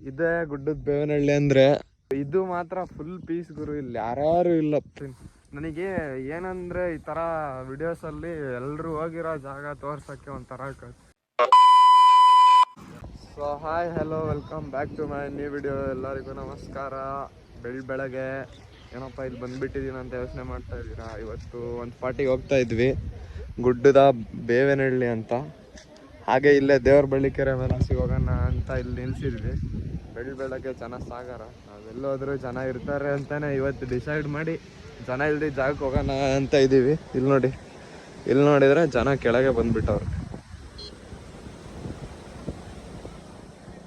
ಇದೇ ಗುಡ್ಡದ ಬೇವನಹಳ್ಳಿ ಅಂದ್ರೆ ಇದು ಮಾತ್ರ ಫುಲ್ ಪೀಸ್ ಗುರು. ಇಲ್ಲಿ ಯಾರ್ಯಾರು ಇಲ್ಲ. ನನಗೆ ಏನಂದ್ರೆ ಈ ತರ ವಿಡಿಯೋಸ್ ಅಲ್ಲಿ ಎಲ್ರು ಹೋಗಿರೋ ಜಾಗ ತೋರ್ಸಕ್ಕೆ ಒಂಥರ. So hi hello welcome back to my new video. ಎಲ್ಲರಿಗೂ ನಮಸ್ಕಾರ. ಬೆಳಗ್ಗೆ ಏನಪ್ಪ ಇಲ್ಲಿ ಬಂದ್ಬಿಟ್ಟಿದ್ದೀನಿ ಅಂತ ಯೋಚನೆ ಮಾಡ್ತಾ ಇದ್ದೀರಾ. ಇವತ್ತು ಒಂದು ಪಾರ್ಟಿಗೆ ಹೋಗ್ತಾ ಇದ್ವಿ, ಗುಡ್ಡದ ಬೇವನಹಳ್ಳಿ ಅಂತ. ಹಾಗೆ ಇಲ್ಲೇ ದೇವ್ರ ಬಳ್ಳಿಕೆರೆ ಮೇಲೆ ಹೋಗೋಣ ಅಂತ ಇಲ್ಲಿ ನಿಲ್ಸಿದ್ವಿ. ಬೆಳಗ್ಗೆ ಜನ ಸಾಗರ. ನಾವೆಲ್ಲೋದ್ರೂ ಜನ ಇರ್ತಾರೆ ಅಂತಾನೆ ಇವತ್ತು ಡಿಸೈಡ್ ಮಾಡಿ ಜನ ಇಲ್ದಿ ಜಾಗಕ್ಕೆ ಹೋಗೋಣ ಅಂತ ಇದ್ದೀವಿ. ಇಲ್ಲಿ ನೋಡಿದ್ರೆ ಜನ ಕೆಳಗೆ ಬಂದ್ಬಿಟ್ಟವ್ರು.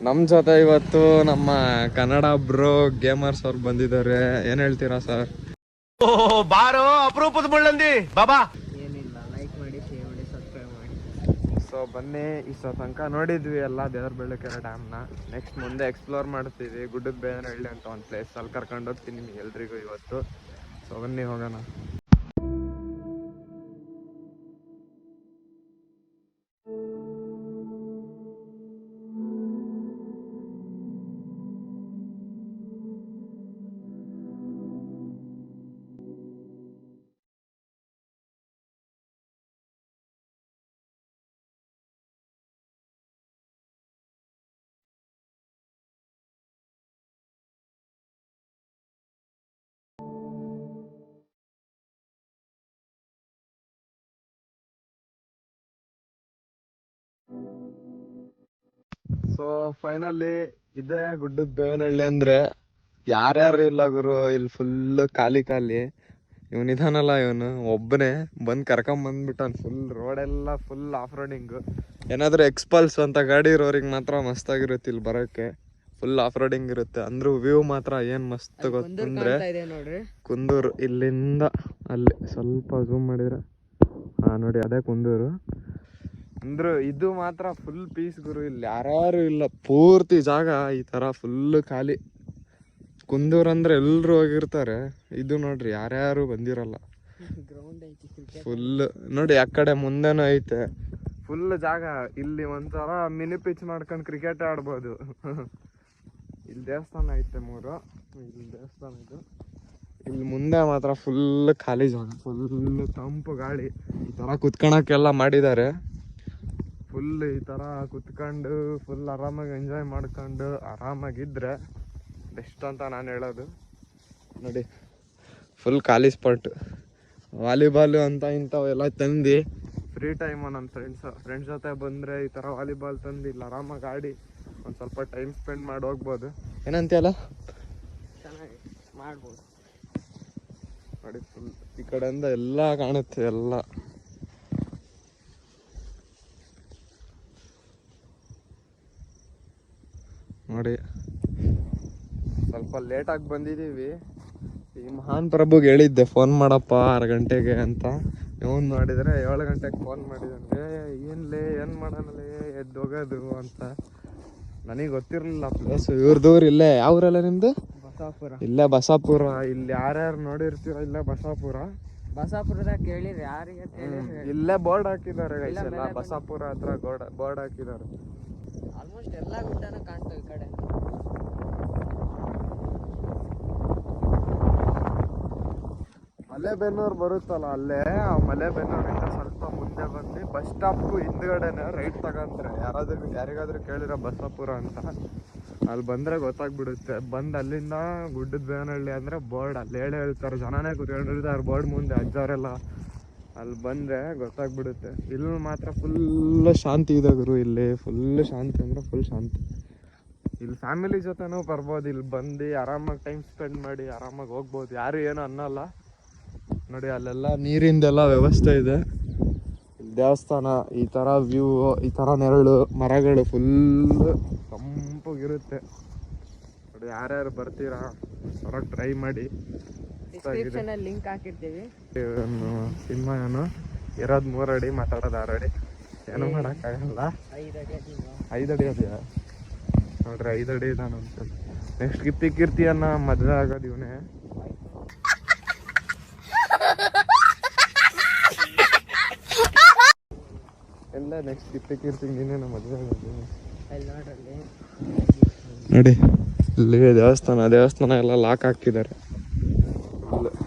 ನಮ್ಮ ಜೊತೆ ಇವತ್ತು ನಮ್ಮ ಕನ್ನಡ ಬ್ರೋ ಗೇಮರ್ಸ್ ಅವ್ರು ಬಂದಿದ್ದಾರೆ. ಏನ್ ಹೇಳ್ತೀರಾ ಸರ್? ಬಾರೋ ಅಪರೂಪದ ಮುಳ್ಳಂದಿ ಬಾಬಾ. ಏನಿಲ್ಲ, ಲೈಕ್ ಮಾಡಿ, ಶೇರ್ ಮಾಡಿ, ಸಬ್ಸ್ಕ್ರೈಬ್ ಮಾಡಿ. ಸೊ ಬನ್ನಿ, ಇಷ್ಟ ತನಕ ನೋಡಿದ್ವಿ ಎಲ್ಲ ದೇವರ ಬೆಳಕೆರೆ ಡ್ಯಾಮ್ನ. ನೆಕ್ಸ್ಟ್ ಮುಂದೆ ಎಕ್ಸ್ಪ್ಲೋರ್ ಮಾಡ್ತೀವಿ. ಗುಡ್ಡದ ಬೇವನಹಳ್ಳಿ ಅಂತ ಒಂದು ಪ್ಲೇಸ್, ಅಲ್ಲಿ ಕರ್ಕೊಂಡು ಹೋಗ್ತೀನಿ ನಿಮ್ಗೆ ಎಲ್ರಿಗೂ ಇವತ್ತು. ಸೊ ಬನ್ನಿ ಹೋಗೋಣ. ಸೊ ಫೈನಲಿ ಇದೇ ಗುಡ್ಡದ ಬೇವನಹಳ್ಳಿ ಅಂದ್ರೆ ಯಾರ್ಯಾರು ಇಲ್ಲ ಗುರು. ಇಲ್ಲಿ ಫುಲ್ ಖಾಲಿ. ಇವನಿದಾನಲ್ಲ, ಇವನು ಒಬ್ಬನೇ ಬಂದ್ ಕರ್ಕೊಂಡ್ ಬಂದ್ಬಿಟ್ಟಾನ. ಫುಲ್ ರೋಡ್ ಎಲ್ಲ ಫುಲ್ ಆಫ್ ರೋಡಿಂಗ್. ಏನಾದ್ರು ಎಕ್ಸ್ಪಲ್ಸ್ ಅಂತ ಗಾಡಿ ಇರೋರಿಗೆ ಮಾತ್ರ ಮಸ್ತ್ ಆಗಿರುತ್ತೆ ಇಲ್ಲಿ ಬರೋಕೆ. ಫುಲ್ ಆಫ್ ರೋಡಿಂಗ್ ಇರುತ್ತೆ. ಅಂದ್ರೂ ವ್ಯೂ ಮಾತ್ರ ಏನ್ ಮಸ್ತ್ ಗೊತ್ತಂದ್ರೆ ಕುಂದೂರು. ಇಲ್ಲಿಂದ ಅಲ್ಲಿ ಸ್ವಲ್ಪ ಝೂಮ್ ಮಾಡಿದ್ರೆ ನೋಡಿ, ಅದೇ ಕುಂದೂರು. ಅಂದ್ರು ಇದು ಮಾತ್ರ ಫುಲ್ ಪೀಸ್ ಗುರು. ಇಲ್ಲಿ ಯಾರ್ಯಾರು ಇಲ್ಲ, ಪೂರ್ತಿ ಜಾಗ ಈ ತರ ಫುಲ್ ಖಾಲಿ. ಕುಂದೂರ್ ಅಂದ್ರೆ ಎಲ್ರು ಹೋಗಿರ್ತಾರೆ. ಇದು ನೋಡ್ರಿ ಯಾರ್ಯಾರು ಬಂದಿರಲ್ಲ. ಫುಲ್ ನೋಡಿ, ಆ ಕಡೆ ಮುಂದೆನೂ ಐತೆ ಫುಲ್ ಜಾಗ. ಇಲ್ಲಿ ಒಂಥರ ಮಿನಿ ಪಿಚ್ ಮಾಡ್ಕೊಂಡು ಕ್ರಿಕೆಟ್ ಆಡ್ಬೋದು. ಇಲ್ಲಿ ದೇವಸ್ಥಾನ ಐತೆ 3. ಇಲ್ಲಿ ದೇವಸ್ಥಾನ ಇದು. ಇಲ್ಲಿ ಮುಂದೆ ಮಾತ್ರ ಫುಲ್ ಖಾಲಿ ಜಾಗ, ಫುಲ್ ತಂಪು ಗಾಳಿ. ಈ ತರ ಕುತ್ಕೊಳಕ್ಕೆಲ್ಲ ಮಾಡಿದ್ದಾರೆ. ಫುಲ್ ಈ ತರ ಕುತ್ಕೊಂಡು ಫುಲ್ ಆರಾಮಾಗಿ ಎಂಜಾಯ್ ಮಾಡ್ಕೊಂಡು ಆರಾಮಾಗಿದ್ರೆ ಬೆಸ್ಟ್ ಅಂತ ನಾನು ಹೇಳೋದು. ನೋಡಿ ಫುಲ್ ಖಾಲಿ ಸ್ಪಾಟ್. ವಾಲಿಬಾಲು ಅಂತ ಇಂಥವೆಲ್ಲ ತಂದು ಫ್ರೀ ಟೈಮು ನನ್ನ ಫ್ರೆಂಡ್ಸ್ ಜೊತೆ ಬಂದರೆ ಈ ಥರ ವಾಲಿಬಾಲ್ ತಂದು ಇಲ್ಲಿ ಆರಾಮಾಗಿ ಆಡಿ ಒಂದು ಸ್ವಲ್ಪ ಟೈಮ್ ಸ್ಪೆಂಡ್ ಮಾಡಿ ಹೋಗ್ಬೋದು. ಏನಂತೀಯಲ್ಲ? ಚೆನ್ನಾಗಿ ಮಾಡ್ಬೋದು ನೋಡಿ. ಫುಲ್ ಈ ಕಡೆಯಿಂದ ಎಲ್ಲ ಕಾಣುತ್ತೆ ಎಲ್ಲ. ನೋಡಿ ಸ್ವಲ್ಪ ಲೇಟಾಗಿ ಬಂದಿದ್ದೀವಿ. ಈ ಮಹಾನ್ ಪ್ರಭುಗೆ ಹೇಳಿದ್ದೆ ಫೋನ್ ಮಾಡಪ್ಪ 6 ಗಂಟೆಗೆ ಅಂತ. ಇವನು ಮಾಡಿದರೆ 7 ಗಂಟೆಗೆ ಫೋನ್ ಮಾಡಿದ್ದಾನೆ. ಏನು ಮಾಡೋಣಲೇ ಎದ್ದೋಗೋದು ಅಂತ. ನನಗೆ ಗೊತ್ತಿರಲಿಲ್ಲ ಪ್ಲೇಸ್. ಇವ್ರದೂರು ಇಲ್ಲೇ. ಯಾವ್ರಲ್ಲ ನಿಮ್ದು? ಬಸಾಪುರ. ಇಲ್ಲೇ ಬಸಾಪುರ. ಇಲ್ಲಿ ಯಾರ್ಯಾರು ನೋಡಿರ್ತೀರ ಇಲ್ಲೇ ಬಸಾಪುರದಾಗ ಕೇಳಿರಿ, ಯಾರಿಗೆ ಇಲ್ಲೇ ಬೋರ್ಡ್ ಹಾಕಿದ್ದಾರೆ. ಎಲ್ಲ ಬಸಾಪುರ ಹತ್ರ ಬೋರ್ಡ್ ಹಾಕಿದ್ದಾರೆ. ಆಲ್ಮೋಸ್ಟ್ ಎಲ್ಲ ಗುಡ್ಡನ ಕಾಣ್ತವೆ ಈ ಕಡೆ. ಮಲೆಬೆನ್ನೂರು ಬರುತ್ತಲ್ಲ, ಅಲ್ಲೇ ಆ ಮಲೆಬೆನ್ನೂರಿಂದ ಸ್ವಲ್ಪ ಮುಂದೆ ಬಂದು ಬಸ್ ಸ್ಟಾಪ್ಗೂ ಹಿಂದ್ಗಡೆನೆ ರೈಟ್ ತಗೊಂಡ್ರೆ ಯಾರಿಗಾದ್ರೂ ಕೇಳಿರೋ ಬಸಾಪುರ ಅಂತ ಅಲ್ಲಿ ಬಂದರೆ ಗೊತ್ತಾಗ್ಬಿಡುತ್ತೆ. ಬಂದು ಅಲ್ಲಿಂದ ಗುಡ್ಡದ ಬೇವನಹಳ್ಳಿ ಅಂದರೆ ಬೋರ್ಡ್ ಅಲ್ಲಿ ಹೇಳ್ತಾರೆ. ಜನನೇ ಕೂತ್ಕೊಂಡಿರ್ತಾರೆ ಬೋರ್ಡ್ ಮುಂದೆ, ಅಜ್ಜವರೆಲ್ಲ. ಅಲ್ಲಿ ಬಂದರೆ ಗೊತ್ತಾಗ್ಬಿಡುತ್ತೆ. ಇಲ್ಲಿ ಮಾತ್ರ ಫುಲ್ ಶಾಂತಿ ಇದೆ ಗುರು. ಇಲ್ಲಿ ಫುಲ್ ಶಾಂತಿ ಅಂದರೆ ಫುಲ್ ಶಾಂತಿ. ಇಲ್ಲಿ ಫ್ಯಾಮಿಲಿ ಜೊತೆನೂ ಬರ್ಬೋದು. ಇಲ್ಲಿ ಬಂದು ಆರಾಮಾಗಿ ಟೈಮ್ ಸ್ಪೆಂಡ್ ಮಾಡಿ ಆರಾಮಾಗಿ ಹೋಗ್ಬೋದು. ಯಾರು ಏನೂ ಅನ್ನಲ್ಲ. ನೋಡಿ ಅಲ್ಲೆಲ್ಲ ನೀರಿಂದೆಲ್ಲ ವ್ಯವಸ್ಥೆ ಇದೆ. ಇಲ್ಲಿ ದೇವಸ್ಥಾನ, ಈ ಥರ ವ್ಯೂ, ಈ ಥರ ನೆರಳು, ಮರಗಳು ಫುಲ್ ತಂಪಾಗಿರುತ್ತೆ. ನೋಡಿ ಯಾರ್ಯಾರು ಬರ್ತೀರಾ ಹೊರಗೆ ಟ್ರೈ ಮಾಡಿ. ಲಿಂಕ್ ಹಾಕಿರ್ತೀವಿ. ಸಿನಿಮಾ ಇರೋದು 3 ಅಡಿ, ಮಾತಾಡೋದು 6 ಅಡಿ. ಏನೂ ಮಾಡೋಕ್ಕಾಗಲ್ಲ. 5 ಅಡಿ ಅದೆಯಾ ನೋಡ್ರಿ, 5 ಅಡಿ ಇದಾನ ಅಂತ. ನೆಕ್ಸ್ಟ್ ಕೀರ್ತಿಯನ್ನ ಮದುವೆ ಆಗೋದು ಇವನೇ. ಎಲ್ಲ ನೆಕ್ಸ್ಟ್ ಕೀರ್ತಿ ನೀನೇನ ಮದುವೆ ಆಗೋದು. ನೋಡಿ ಇಲ್ಲಿ ದೇವಸ್ಥಾನ ಎಲ್ಲ ಲಾಕ್ ಹಾಕಿದ್ದಾರೆ.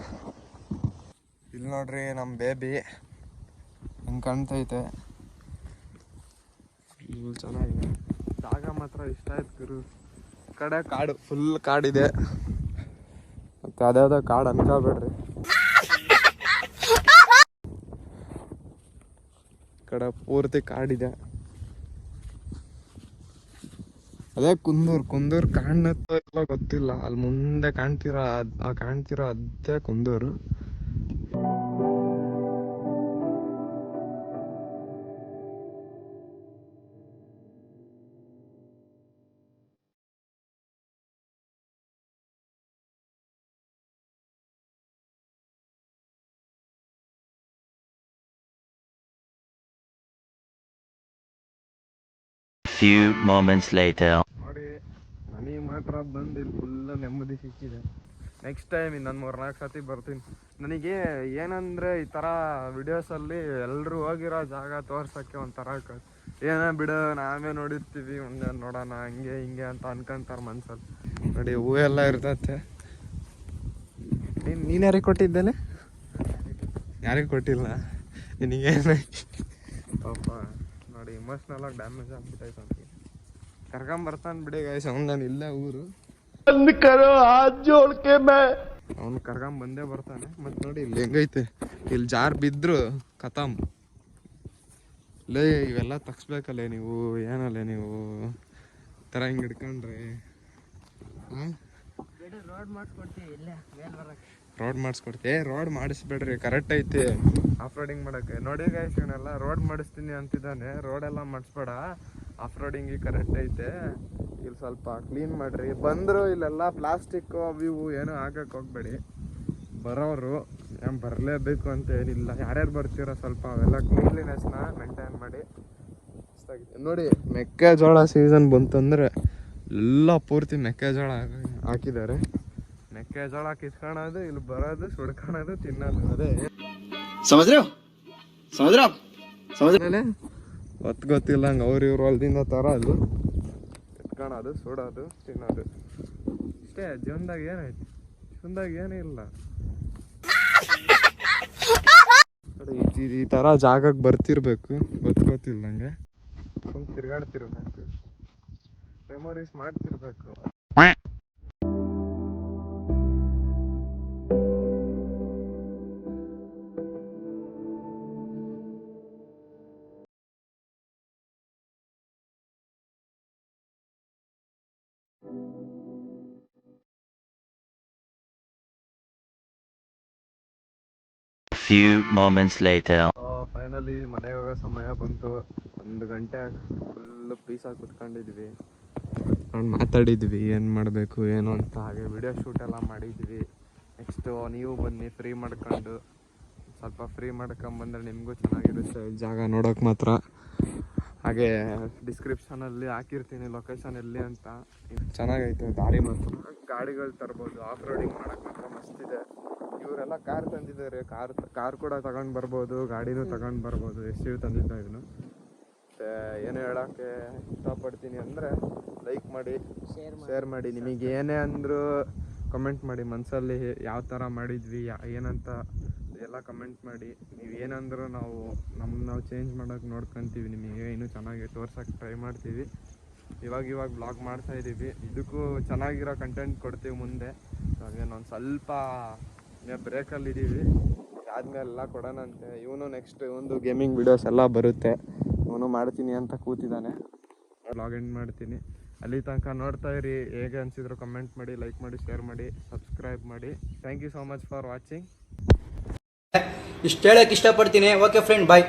ಇಲ್ಲಿ ನೋಡ್ರಿ ನಮ್ಮ ಬೇಬಿ ಹಿಂಗೆ ಕಾಣ್ತೈತೆ. ಚೆನ್ನಾಗಿದೆ ಜಾಗ ಮಾತ್ರ ಇಷ್ಟ ಆಯ್ತು ಗುರು. ಈ ಕಡೆ ಕಾಡು ಫುಲ್ ಕಾಡಿದೆ, ಮತ್ತೆ ಅದ್ಯಾವುದೋ ಕಾಡು ಅನ್ಕೋಬೇಡ್ರಿ. ಈ ಕಡೆ ಪೂರ್ತಿ ಕಾಡಿದೆ. ಅದೇ ಕುಂದೂರು ಕಾಣತ್ತೋ ಇಲ್ಲ ಗೊತ್ತಿಲ್ಲ. ಅಲ್ಲಿ ಮುಂದೆ ಕಾಣ್ತಿರೋ ಅದೇ ಕುಂದೂರು. Few moments later. ನೋಡಿ ನನಗೆ ಮಾತ್ರ ಬಂದು ಇಲ್ಲಿ ಫುಲ್ ನೆಮ್ಮದಿ ಸಿಕ್ಕಿದೆ. ನೆಕ್ಸ್ಟ್ ಟೈಮ್ ಇನ್ನೊಂದು 3-4 ಸತಿ ಬರ್ತೀನಿ. ನನಗೆ ಏನಂದರೆ ಈ ಥರ ವಿಡಿಯೋಸಲ್ಲಿ ಎಲ್ಲರೂ ಹೋಗಿರೋ ಜಾಗ ತೋರ್ಸೋಕ್ಕೆ ಒಂಥರ ಏನೋ ಬಿಡು, ನಾವೇ ನೋಡಿರ್ತೀವಿ ಮುಂದೆ ನೋಡೋಣ ಹಂಗೆ ಹಿಂಗೆ ಅಂತ ಅನ್ಕೊಂತಾರೆ ಮನ್ಸಲ್ಲಿ. ನೋಡಿ ಹೂ ಎಲ್ಲ ಇರ್ತೈತೆ. ನೀನು ಯಾರಿಗೆ ಕೊಟ್ಟಿದ್ದೇನೆ? ಯಾರಿಗೆ ಕೊಟ್ಟಿಲ್ಲ ನಿನಗೇನು ಪಾಪ. ನೋಡಿ ಇಮೋಷ್ನಲ್ ಆಗಿ ಡ್ಯಾಮೇಜ್ ಆಗ್ಬಿಟ್ಟೈತೆ ಅಂತ ಕರ್ಕೊಂಬರ್ತಾನೆ ಬಿಡಿ ಗೈಸ್. ನಾನು ಇಲ್ಲೇ ಊರು ಅವ್ನು ಕರ್ಕೊಂಬಂದೇ ಬರ್ತಾನೆ. ಮತ್ತು ನೋಡಿ ಇಲ್ಲಿ ಹೆಂಗೈತೆ, ಇಲ್ಲಿ ಜಾರ್ ಬಿದ್ರು ಖತಮ್. ಲೇ ಇವೆಲ್ಲ ತಗ್ಸ್ಬೇಕಲ್ಲೇ ನೀವು, ಏನಲ್ಲೇ ನೀವು ಈ ಥರ ಹಿಂಗೆ ಹಿಡ್ಕೊಂಡ್ರೆ. ರೋಡ್ ಮಾಡಿಸ್ಕೊಡ್ತೀವಿ. ರೋಡ್ ಮಾಡಿಸ್ಬೇಡ್ರಿ, ಕರೆಕ್ಟ್ ಐತಿ ಆಫ್ ರೋಡಿಂಗ್ ಮಾಡೋಕ್ಕೆ. ನೋಡಿ ಗೈಸ್ ಇವನ್ನೆಲ್ಲ ರೋಡ್ ಮಾಡಿಸ್ತೀನಿ ಅಂತಿದ್ದಾನೆ. ರೋಡೆಲ್ಲ ಮಾಡಿಸ್ಬೇಡ, ಆಫ್ ರೋಡಿಂಗಿಗೆ ಕರೆಕ್ಟ್ ಐತೆ. ಇಲ್ಲಿ ಸ್ವಲ್ಪ ಕ್ಲೀನ್ ಮಾಡಿರಿ. ಬಂದರು ಇಲ್ಲೆಲ್ಲ ಪ್ಲಾಸ್ಟಿಕ್ಕು ಅವು ಇವು ಏನೂ ಹಾಕಕ್ಕೆ ಹೋಗ್ಬೇಡಿ. ಬರೋರು ಏನು ಬರಲೇಬೇಕು ಅಂತ ಏನಿಲ್ಲ. ಯಾರ್ಯಾರು ಬರ್ತೀರೋ ಸ್ವಲ್ಪ ಅವೆಲ್ಲ ಕ್ಲೀನ್ಲಿನೆಸ್ನ ಮೇಂಟೈನ್ ಮಾಡಿ. ನೋಡಿ ಮೆಕ್ಕೆಜೋಳ ಸೀಸನ್ ಬಂತಂದರೆ ಎಲ್ಲ ಪೂರ್ತಿ ಮೆಕ್ಕೆಜೋಳ ಹಾಕಿದ್ದಾರೆ. ಮೆಕ್ಕೆಜೋಳ ಕಿತ್ಕೊಳ್ಳೋದು, ಇಲ್ಲಿ ಬರೋದು, ಸುಡ್ಕೊಳ್ಳೋದು, ತಿನ್ನೋದು, ಅದೇ ಗೊತ್ತಿಲ್ಲ ಹಂಗೆ ಅವ್ರು ಇವ್ರು ಹೊಲ್ದಿಂದ ತರೋದು, ಕಿತ್ಕೊಳ್ಳೋದು, ಸುಡೋದು, ತಿನ್ನೋದು. ಇಷ್ಟೇ ಜೀವನದಾಗ ಏನೈತಿ? ಜೀವನದಾಗ ಏನೂ ಇಲ್ಲ. ಈ ಥರ ಜಾಗಕ್ಕೆ ಬರ್ತಿರ್ಬೇಕು, ಗೊತ್ತಿಲ್ಲ ನಂಗೆ. ಸುಮ್ಮನೆ ತಿರ್ಗಾಡ್ತಿರ್ಬೇಕು, ಮೆಮೊರೀಸ್ ಮಾಡ್ತಿರ್ಬೇಕು. Few moments later. ಫೈನಲಿ ಮನೆಗೆ ಹೋಗೋ ಸಮಯ ಬಂತು. 1 ಗಂಟೆ ಫುಲ್ ಪೀಸಾಗಿ ಕುತ್ಕೊಂಡಿದ್ವಿ, ಮಾತಾಡಿದ್ವಿ ಏನು ಮಾಡಬೇಕು ಏನು ಅಂತ. ಹಾಗೆ ವಿಡಿಯೋ ಶೂಟ್ ಎಲ್ಲ ಮಾಡಿದ್ವಿ. ನೆಕ್ಸ್ಟು ನೀವು ಬನ್ನಿ, ಫ್ರೀ ಮಾಡ್ಕೊಂಡು ಸ್ವಲ್ಪ ಫ್ರೀ ಮಾಡ್ಕೊಂಬಂದ್ರೆ ನಿಮಗೂ ಚೆನ್ನಾಗಿರುತ್ತೆ ಜಾಗ ನೋಡೋಕೆ ಮಾತ್ರ. ಹಾಗೆ ಡಿಸ್ಕ್ರಿಪ್ಷನಲ್ಲಿ ಹಾಕಿರ್ತೀನಿ ಲೊಕೇಶನ್ ಎಲ್ಲಿ ಅಂತ. ಚೆನ್ನಾಗೈತೆ ದಾರಿ ಮಾತ್ರ. ಗಾಡಿಗಳು ತರ್ಬೋದು, ಆಫ್ ರೋಡಿಂಗ್ ಮಾಡೋಕೆ ಮಾತ್ರ ಮಸ್ತಿದೆ. ಇವರೆಲ್ಲ ಕಾರ್ ತಂದಿದ್ದಾರೆ, ಕಾರ್ ಕೂಡ ತಗೊಂಡು ಬರ್ಬೋದು, ಗಾಡಿನೂ ತಗೊಂಡು ಬರ್ಬೋದು. ಎಷ್ಟು ತಂದಿದ್ದ ಇದನ್ನು. ಮತ್ತು ಏನು ಹೇಳೋಕ್ಕೆ ಇಷ್ಟಪಡ್ತೀನಿ ಅಂದರೆ ಲೈಕ್ ಮಾಡಿ, ಶೇರ್ ಮಾಡಿ. ನಿಮಗೆ ಏನೇ ಅಂದರೂ ಕಮೆಂಟ್ ಮಾಡಿ. ಮನಸ್ಸಲ್ಲಿ ಯಾವ ಥರ ಮಾಡಿದ್ವಿ ಏನಂತ ಎಲ್ಲ ಕಮೆಂಟ್ ಮಾಡಿ. ನೀವು ಏನಂದರೂ ನಾವು ಚೇಂಜ್ ಮಾಡೋಕೆ ನೋಡ್ಕೊತೀವಿ. ನಿಮಗೆ ಇನ್ನೂ ಚೆನ್ನಾಗಿ ತೋರ್ಸೋಕ್ಕೆ ಟ್ರೈ ಮಾಡ್ತೀವಿ. ಇವಾಗ ಬ್ಲಾಗ್ ಮಾಡ್ತಾಯಿದ್ದೀವಿ. ಇದಕ್ಕೂ ಚೆನ್ನಾಗಿರೋ ಕಂಟೆಂಟ್ ಕೊಡ್ತೀವಿ ಮುಂದೆ. ಹಾಗೇನೊಂದು ಸ್ವಲ್ಪ ಬ್ರೇಕಲ್ಲಿದ್ದೀವಿ. ಆದಮೇಲೆ ಎಲ್ಲ ಕೊಡೋಣಂತೆ. ಇವನು ನೆಕ್ಸ್ಟ್ ಒಂದು ಗೇಮಿಂಗ್ ವಿಡಿಯೋಸ್ ಎಲ್ಲ ಬರುತ್ತೆ. ಇವನು ಮಾಡ್ತೀನಿ ಅಂತ ಕೂತಿದ್ದಾನೆ. ಬ್ಲಾಗ್ ಎಂಡ್ ಮಾಡ್ತೀನಿ. ಅಲ್ಲಿ ತನಕ ನೋಡ್ತಾ ಇರಿ. ಹೇಗೆ ಅನಿಸಿದ್ರು ಕಮೆಂಟ್ ಮಾಡಿ, ಲೈಕ್ ಮಾಡಿ, ಶೇರ್ ಮಾಡಿ, ಸಬ್ಸ್ಕ್ರೈಬ್ ಮಾಡಿ. Thank you so much for watching. ಇಷ್ಟು ಹೇಳಕ್ಕೆ ಇಷ್ಟಪಡ್ತೀನಿ. ಓಕೆ ಫ್ರೆಂಡ್, ಬಾಯ್.